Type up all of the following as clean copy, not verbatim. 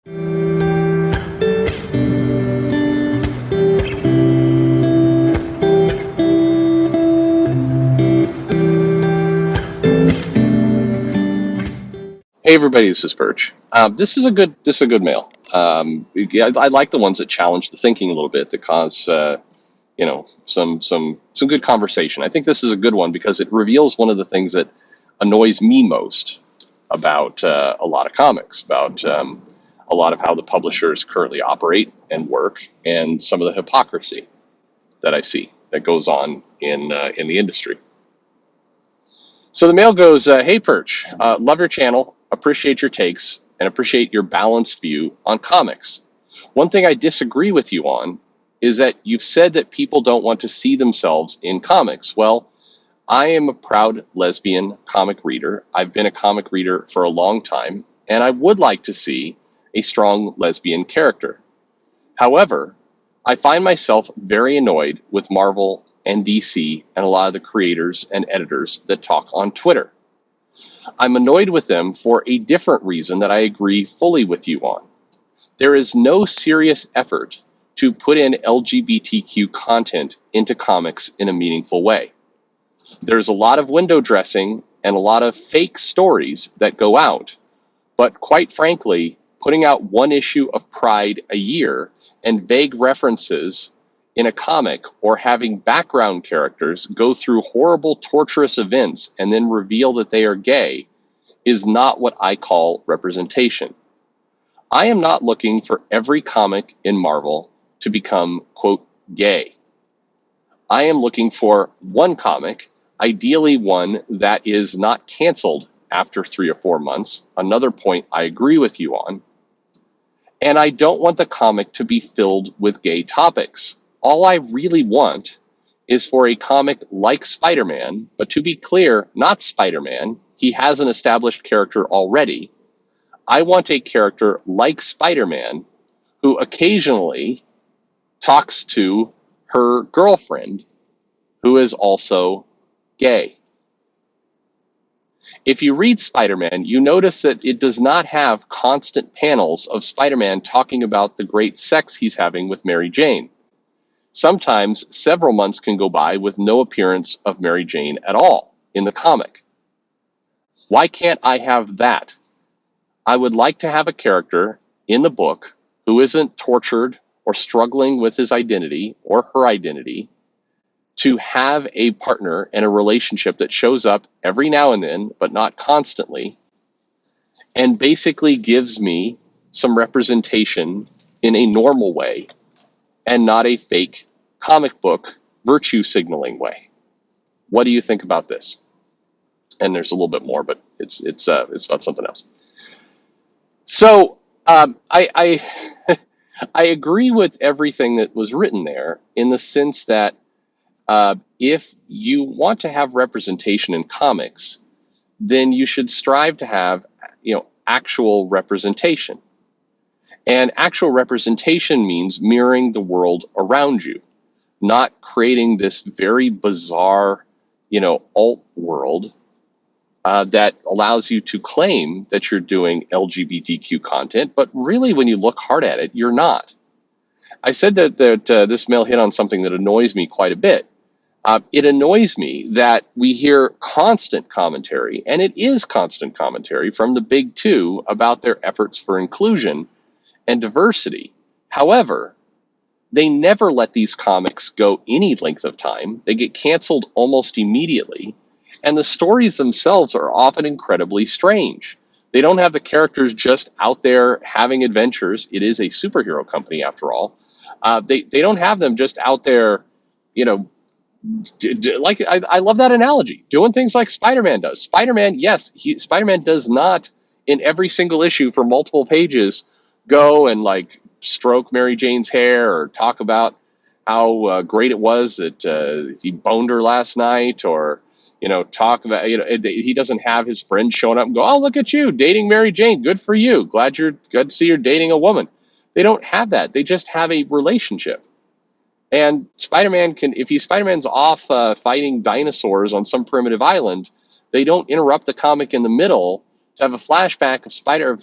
Hey everybody, this is Perch. This is a good mail. Yeah, I like the ones that challenge the thinking a little bit, that cause some good conversation. I think this is a good one because it reveals one of the things that annoys me most about a lot of comics, about a lot of how the publishers currently operate and work, and some of the hypocrisy that I see that goes on in the industry. So the mail goes, "Hey Perch, love your channel, appreciate your takes, and appreciate your balanced view on comics. One thing I disagree with you on is that you've said that people don't want to see themselves in comics. Well, I am a proud lesbian comic reader. I've been a comic reader for a long time, and I would like to see a strong lesbian character. However, I find myself very annoyed with Marvel and DC and a lot of the creators and editors that talk on Twitter. I'm annoyed with them for a different reason that I agree fully with you on. There is no serious effort to put in LGBTQ content into comics in a meaningful way. There's a lot of window dressing and a lot of fake stories that go out, but quite frankly, putting out one issue of Pride a year and vague references in a comic, or having background characters go through horrible, torturous events and then reveal that they are gay, is not what I call representation. I am not looking for every comic in Marvel to become, quote, gay. I am looking for one comic, ideally one that is not canceled after 3 or 4 months, another point I agree with you on. And I don't want the comic to be filled with gay topics. All I really want is for a comic like Spider-Man, but to be clear, not Spider-Man. He has an established character already. I want a character like Spider-Man who occasionally talks to her girlfriend who is also gay. If you read Spider-Man, you notice that it does not have constant panels of Spider-Man talking about the great sex he's having with Mary Jane. Sometimes several months can go by with no appearance of Mary Jane at all in the comic. Why can't I have that? I would like to have a character in the book who isn't tortured or struggling with his identity or her identity, to have a partner and a relationship that shows up every now and then, but not constantly, and basically gives me some representation in a normal way and not a fake comic book virtue signaling way. What do you think about this? And there's a little bit more, but it's about something else. So I I agree with everything that was written there, in the sense that if you want to have representation in comics, then you should strive to have, actual representation. And actual representation means mirroring the world around you, not creating this very bizarre, alt world that allows you to claim that you're doing LGBTQ content, but really, when you look hard at it, you're not. I said that this mail hit on something that annoys me quite a bit. It annoys me that we hear constant commentary, and it is constant commentary from the big two about their efforts for inclusion and diversity. However, they never let these comics go any length of time. They get canceled almost immediately, and the stories themselves are often incredibly strange. They don't have the characters just out there having adventures. It is a superhero company, after all. They don't have them just out there, like I love that analogy, doing things like Spider-Man does. Spider-Man, yes, Spider-Man does not, in every single issue for multiple pages, go and like stroke Mary Jane's hair or talk about how great it was that he boned her last night, or talk about, he doesn't have his friends showing up and go, "Oh, look at you dating Mary Jane, good for you, glad to see you're dating a woman." They don't have that. They just have a relationship. And Spider-Man if Spider-Man's off fighting dinosaurs on some primitive island, they don't interrupt the comic in the middle to have a flashback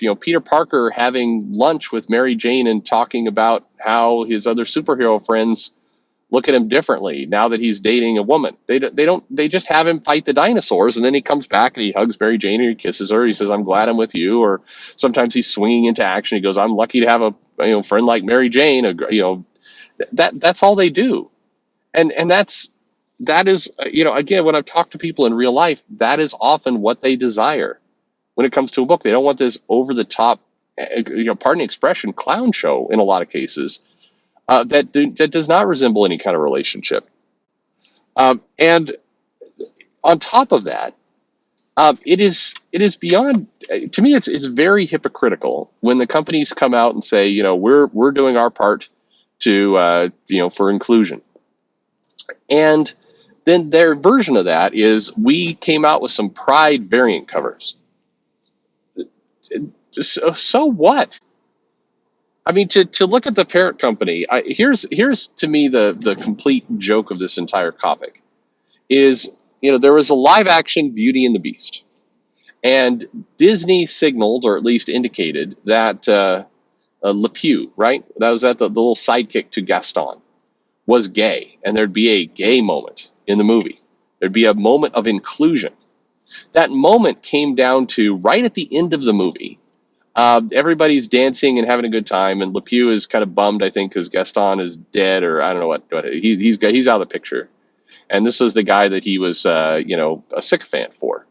of Peter Parker having lunch with Mary Jane and talking about how his other superhero friends look at him differently now that he's dating a woman. They just have him fight the dinosaurs, and then he comes back and he hugs Mary Jane and he kisses her. He says, "I'm glad I'm with you." Or sometimes he's swinging into action. He goes, "I'm lucky to have a friend like Mary Jane." That's all they do, and that is again, when I've talked to people in real life, that is often what they desire when it comes to a book. They don't want this over the top, pardon the expression, clown show in a lot of cases. That does not resemble any kind of relationship. And on top of that, it is beyond, to me. It's very hypocritical when the companies come out and say, we're doing our part to for inclusion, and then their version of that is we came out with some Pride variant covers. So what? I mean, to look at the parent company, here's to me the complete joke of this entire topic is, there was a live action Beauty and the Beast, and Disney signaled, or at least indicated, that Le Pew, right? That was the little sidekick to Gaston, was gay, and there'd be a gay moment in the movie. There'd be a moment of inclusion. That moment came down to right at the end of the movie. Everybody's dancing and having a good time, and Le Pew is kind of bummed, I think, because Gaston is dead, or I don't know what he's out of the picture. And this was the guy that he was, a sycophant for.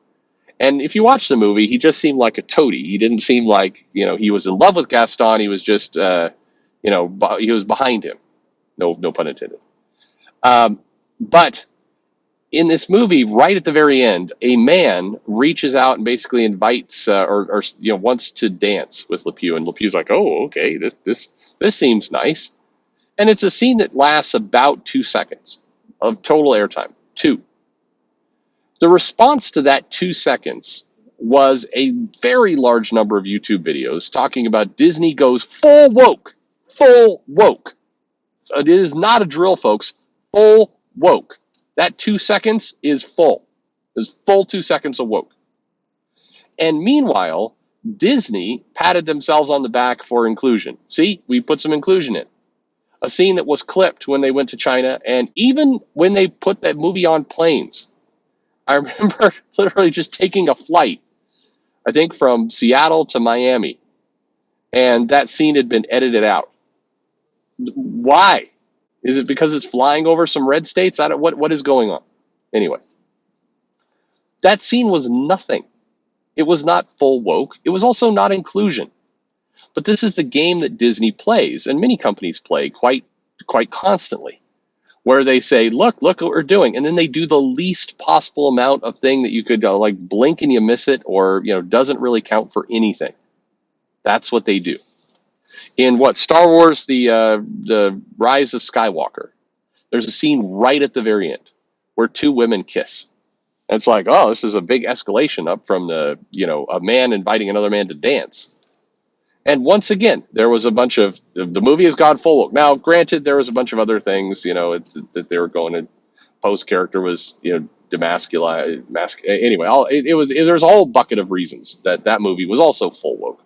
And if you watch the movie, he just seemed like a toady. He didn't seem like, he was in love with Gaston. He was just, he was behind him. No pun intended. But in this movie, right at the very end, a man reaches out and basically invites or wants to dance with Le Pew, and Le Pew's like, "Oh, okay, this seems nice." And it's a scene that lasts about 2 seconds of total airtime. 2. The response to that 2 seconds was a very large number of YouTube videos talking about Disney goes full woke. Full woke. It is not a drill, folks. Full woke. That 2 seconds is full. There's full 2 seconds of woke. And meanwhile, Disney patted themselves on the back for inclusion. See, we put some inclusion in. A scene that was clipped when they went to China, and even when they put that movie on planes. I remember literally just taking a flight, I think from Seattle to Miami, and that scene had been edited out. Why? Is it because it's flying over some red states? What is going on? Anyway, that scene was nothing. It was not full woke. It was also not inclusion. But this is the game that Disney plays, and many companies play quite constantly, where they say, look what we're doing. And then they do the least possible amount of thing that you could like blink and you miss it, or, doesn't really count for anything. That's what they do. In Star Wars, the Rise of Skywalker, there's a scene right at the very end where 2 women kiss. And it's like, oh, this is a big escalation up from a man inviting another man to dance. And once again, there was a bunch of, the movie has gone full woke. Now, granted, there was a bunch of other things, that they were going to, Poe's character was, demasculized. Anyway, there's a whole bucket of reasons that movie was also full woke.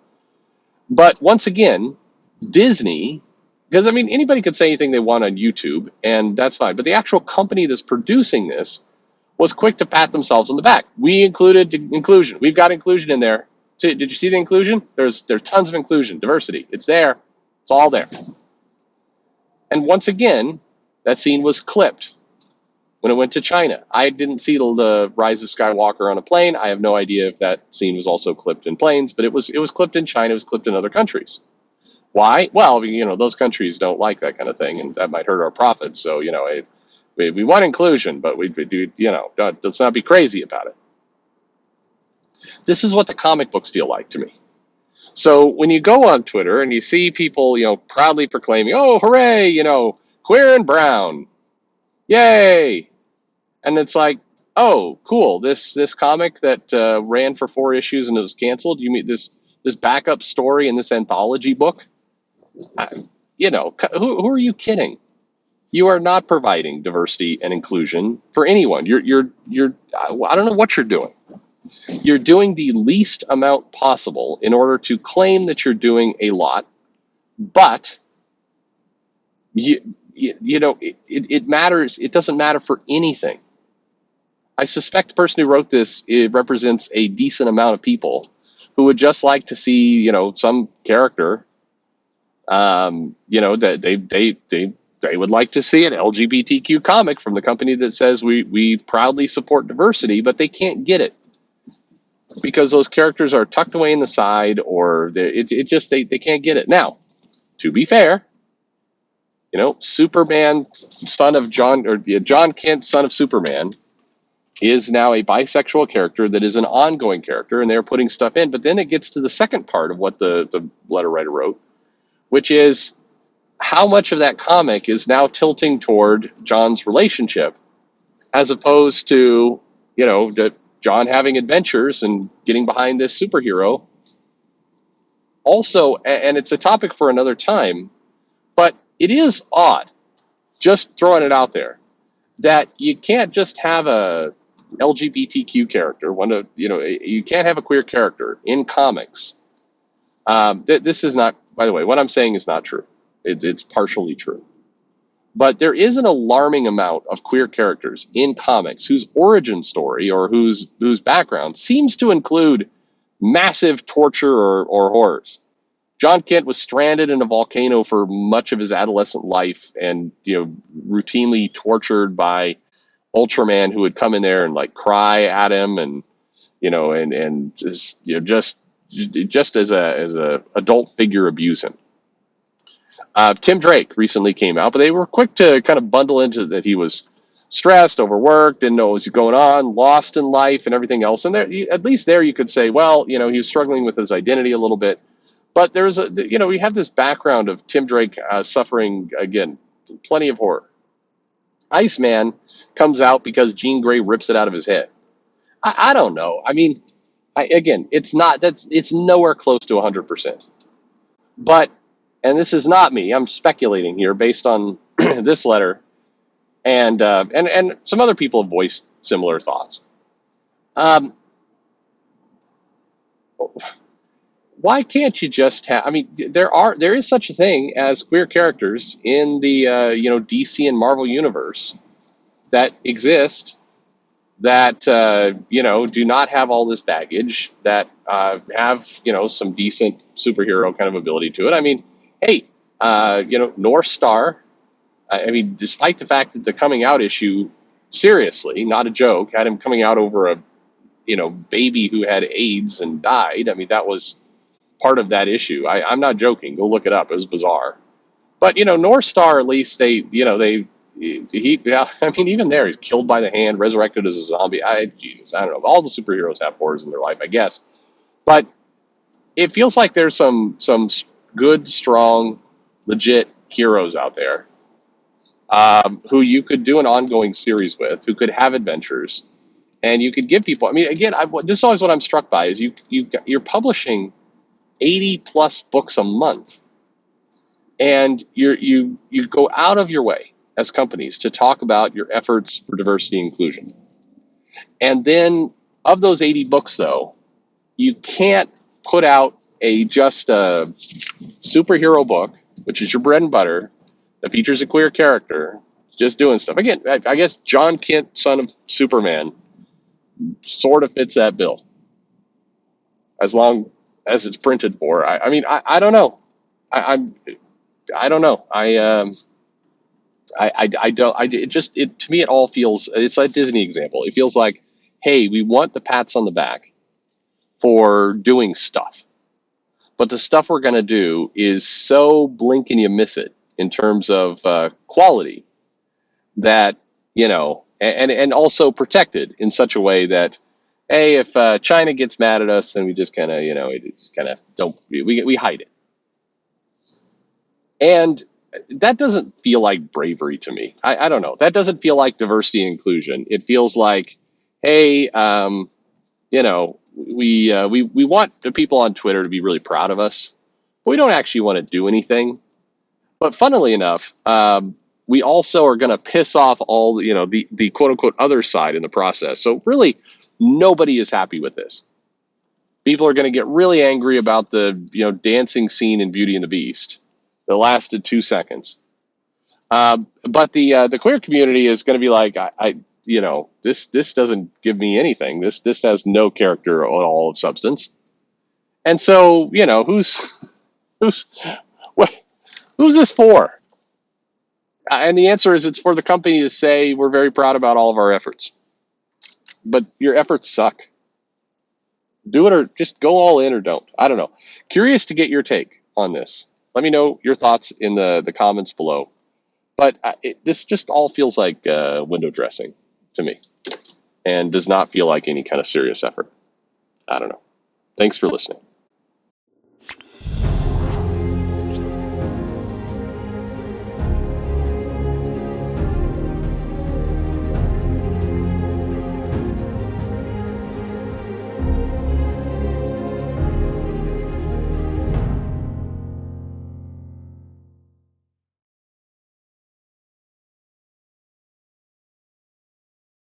But once again, Disney, because anybody could say anything they want on YouTube, and that's fine. But the actual company that's producing this was quick to pat themselves on the back. We included inclusion. We've got inclusion in there. Did you see the inclusion? There's tons of inclusion, diversity. It's there. It's all there. And once again, that scene was clipped when it went to China. I didn't see the Rise of Skywalker on a plane. I have no idea if that scene was also clipped in planes, but it was clipped in China. It was clipped in other countries. Why? Well, those countries don't like that kind of thing, and that might hurt our profits. So, we want inclusion, but we do, let's not be crazy about it. This is what the comic books feel like to me. So when you go on Twitter and you see people, proudly proclaiming, "Oh, hooray, queer and brown, yay," and it's like, "Oh, cool, this comic that ran for 4 issues and it was canceled. You mean this backup story in this anthology book? Who are you kidding? You are not providing diversity and inclusion for anyone. You're I don't know what you're doing." You're doing the least amount possible in order to claim that you're doing a lot, but it matters. It doesn't matter for anything. I suspect the person who wrote this, it represents a decent amount of people who would just like to see, some character, that they would like to see an LGBTQ comic from the company that says we proudly support diversity, but they can't get it because those characters are tucked away in the side, or they can't get it. Now, to be fair, Superman, son of John, or John Kent, son of Superman, is now a bisexual character that is an ongoing character, and they're putting stuff in. But then it gets to the second part of what the letter writer wrote, which is how much of that comic is now tilting toward John's relationship, as opposed to, John having adventures and getting behind this superhero. Also, and it's a topic for another time, but it is odd, just throwing it out there, that you can't just have a LGBTQ character. You can't have a queer character in comics. This is not, by the way, what I'm saying is not true. It's partially true. But there is an alarming amount of queer characters in comics whose origin story or whose background seems to include massive torture or horrors. John Kent was stranded in a volcano for much of his adolescent life, and routinely tortured by Ultraman, who would come in there and like cry at him, and just as a adult figure abuse him. Tim Drake recently came out, but they were quick to kind of bundle into that he was stressed, overworked, didn't know what was going on, lost in life, and everything else. And at least there you could say, well, he was struggling with his identity a little bit. But there's we have this background of Tim Drake suffering, again, plenty of horror. Iceman comes out because Jean Grey rips it out of his head. I don't know. I mean, it's nowhere close to 100%. But, and this is not me, I'm speculating here based on this letter, and some other people have voiced similar thoughts. Why can't you just have? I mean, there is such a thing as queer characters in the DC and Marvel universe that exist, that do not have all this baggage, that have some decent superhero kind of ability to it. I mean, hey, North Star. I mean, despite the fact that the coming out issue, seriously, not a joke, had him coming out over a baby who had AIDS and died. I mean, that was part of that issue. I'm not joking. Go look it up. It was bizarre. But North Star, at least I mean, even there, he's killed by the Hand, resurrected as a zombie. Jesus, I don't know. All the superheroes have horrors in their life, I guess. But it feels like there's some good, strong, legit heroes out there who you could do an ongoing series with, who could have adventures, and you could give people. I mean, again, this is always what I'm struck by is you're publishing 80 plus books a month, and you go out of your way as companies to talk about your efforts for diversity and inclusion. And then of those 80 books, though, you can't put out just a superhero book, which is your bread and butter, that features a queer character just doing stuff. Again, I guess John Kent, son of Superman, sort of fits that bill, as long as it's printed for. I mean, I don't know. I don't know. To me, it all feels, it's like a Disney example. It feels like, hey, we want the pats on the back for doing stuff, but the stuff we're going to do is so blink and you miss it in terms of quality, that, and also protected in such a way that, hey, if China gets mad at us, then we just kind of, we hide it. And that doesn't feel like bravery to me. I don't know. That doesn't feel like diversity and inclusion. It feels like, hey, we want the people on Twitter to be really proud of us, but we don't actually want to do anything. But funnily enough, we also are going to piss off all, the quote unquote other side in the process. So really, Nobody is happy with this. People are going to get really angry about the dancing scene in Beauty and the Beast that lasted 2 seconds. But the queer community is going to be like, this doesn't give me anything. This has no character at all of substance. And so who's what who's this for? And the answer is it's for the company to say we're very proud about all of our efforts, but your efforts suck. Do it or just go all in or don't. I don't know. Curious to get your take on this. Let me know your thoughts in the comments below. But this just all feels like window dressing to me and does not feel like any kind of serious effort. I don't know. Thanks for listening.